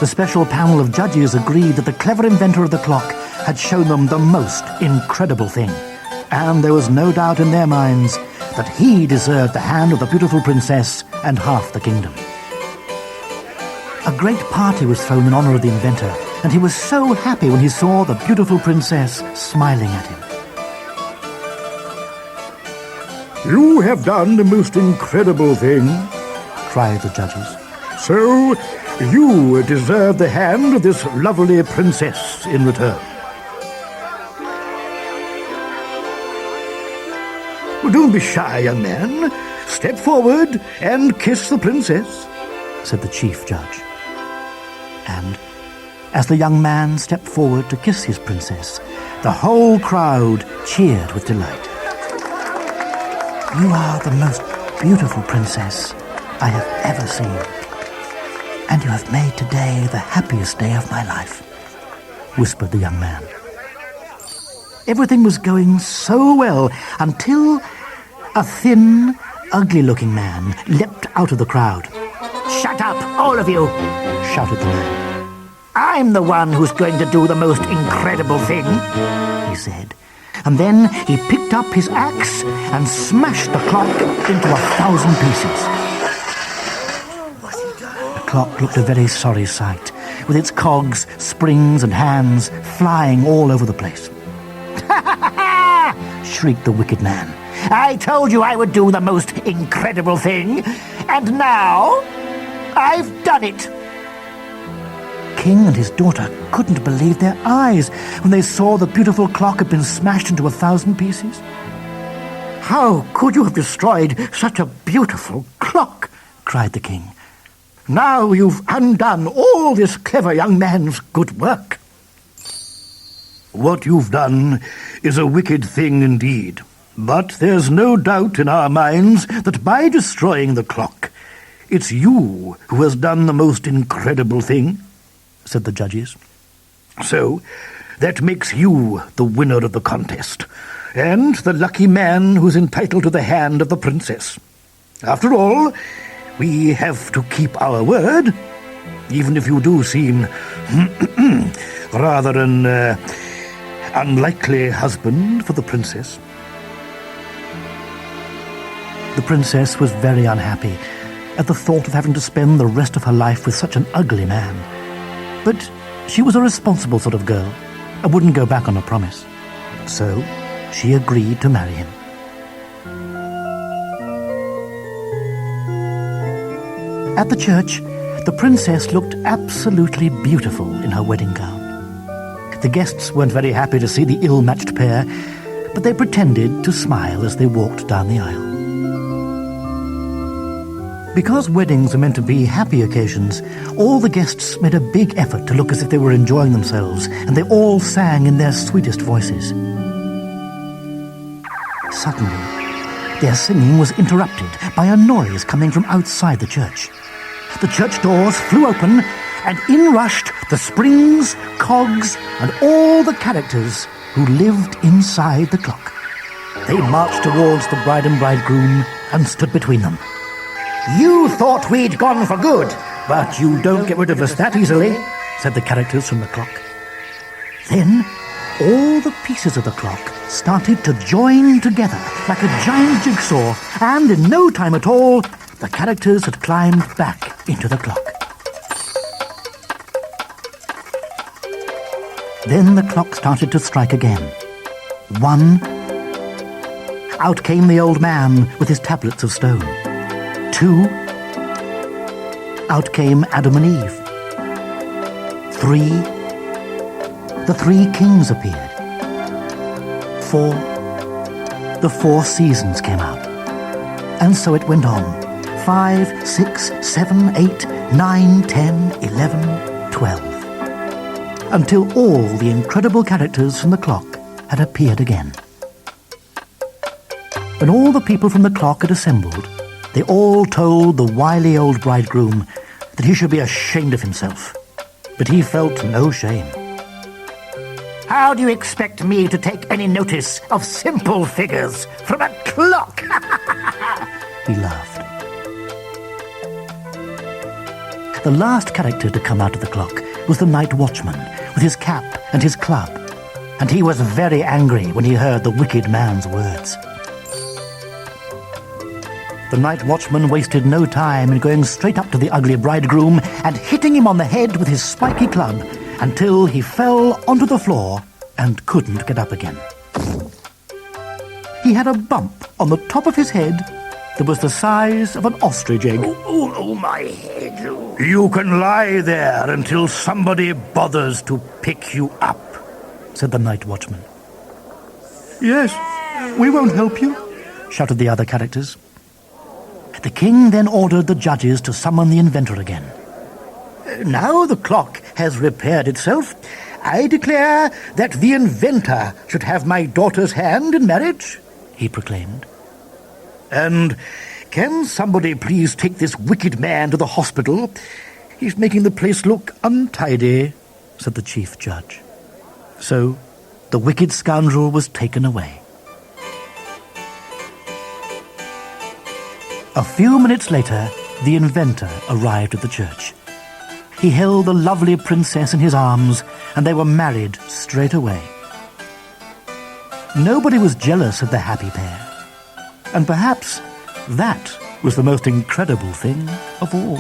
The special panel of judges agreed that the clever inventor of the clock had shown them the most incredible thing, and there was no doubt in their minds that he deserved the hand of the beautiful princess and half the kingdom. A great party was thrown in honor of the inventor, and he was so happy when he saw the beautiful princess smiling at him. "You have done the most incredible thing," cried the judges. "So you deserve the hand of this lovely princess in return." "Well, don't be shy, young man. Step forward and kiss the princess," said the chief judge. And as the young man stepped forward to kiss his princess, the whole crowd cheered with delight. "You are the most beautiful princess I have ever seen, and you have made today the happiest day of my life," whispered the young man. Everything was going so well until a thin, ugly-looking man leapt out of the crowd. "Shut up, all of you!" shouted the man. "I'm the one who's going to do the most incredible thing," he said. And then he picked up his axe and smashed the clock into 1,000 pieces. The clock looked a very sorry sight, with its cogs, springs and hands flying all over the place. Shrieked the wicked man. "I told you I would do the most incredible thing, and now I've done it." King and his daughter couldn't believe their eyes when they saw the beautiful clock had been smashed into 1,000 pieces. "How could you have destroyed such a beautiful clock?" cried the king. "Now you've undone all this clever young man's good work." "What you've done is a wicked thing indeed, but there's no doubt in our minds that by destroying the clock, it's you who has done the most incredible thing," said the judges. "So that makes you the winner of the contest, and the lucky man who's entitled to the hand of the princess. After all, we have to keep our word, even if you do seem rather an unlikely husband for the princess." The princess was very unhappy at the thought of having to spend the rest of her life with such an ugly man. But she was a responsible sort of girl and wouldn't go back on a promise. So she agreed to marry him. At the church, the princess looked absolutely beautiful in her wedding gown. The guests weren't very happy to see the ill-matched pair, but they pretended to smile as they walked down the aisle. Because weddings are meant to be happy occasions, all the guests made a big effort to look as if they were enjoying themselves, and they all sang in their sweetest voices. Suddenly, their singing was interrupted by a noise coming from outside the church. The church doors flew open, and in rushed the springs, cogs, and all the characters who lived inside the clock. They marched towards the bride and bridegroom and stood between them. "You thought we'd gone for good, but you don't get rid of us that easily," said the characters from the clock. Then all the pieces of the clock started to join together like a giant jigsaw, and in no time at all, the characters had climbed back into the clock. Then the clock started to strike again. 1. Out came the old man with his tablets of stone. 2. Out came Adam and Eve. 3. The 3 kings appeared. 4. The 4 seasons came out. And so it went on. 5, 6, 7, 8, 9, 10, 11, 12. Until all the incredible characters from the clock had appeared again. When all the people from the clock had assembled, they all told the wily old bridegroom that he should be ashamed of himself. But he felt no shame. "How do you expect me to take any notice of simple figures from a clock?" He laughed. The last character to come out of the clock was the night watchman, with his cap and his club, and he was very angry when he heard the wicked man's words. The night watchman wasted no time in going straight up to the ugly bridegroom and hitting him on the head with his spiky club until he fell onto the floor and couldn't get up again. He had a bump on the top of his head that was the size of an ostrich egg. Oh, my head. You can lie there until somebody bothers to pick you up, said the night watchman. Yes, we won't help you, shouted the other characters. The king then ordered the judges to summon the inventor again. Now the clock has repaired itself, I declare that the inventor should have my daughter's hand in marriage, he proclaimed. And can somebody please take this wicked man to the hospital? He's making the place look untidy, said the chief judge. So the wicked scoundrel was taken away. A few minutes later, the inventor arrived at the church. He held the lovely princess in his arms, and they were married straight away. Nobody was jealous of the happy pair, and perhaps that was the most incredible thing of all.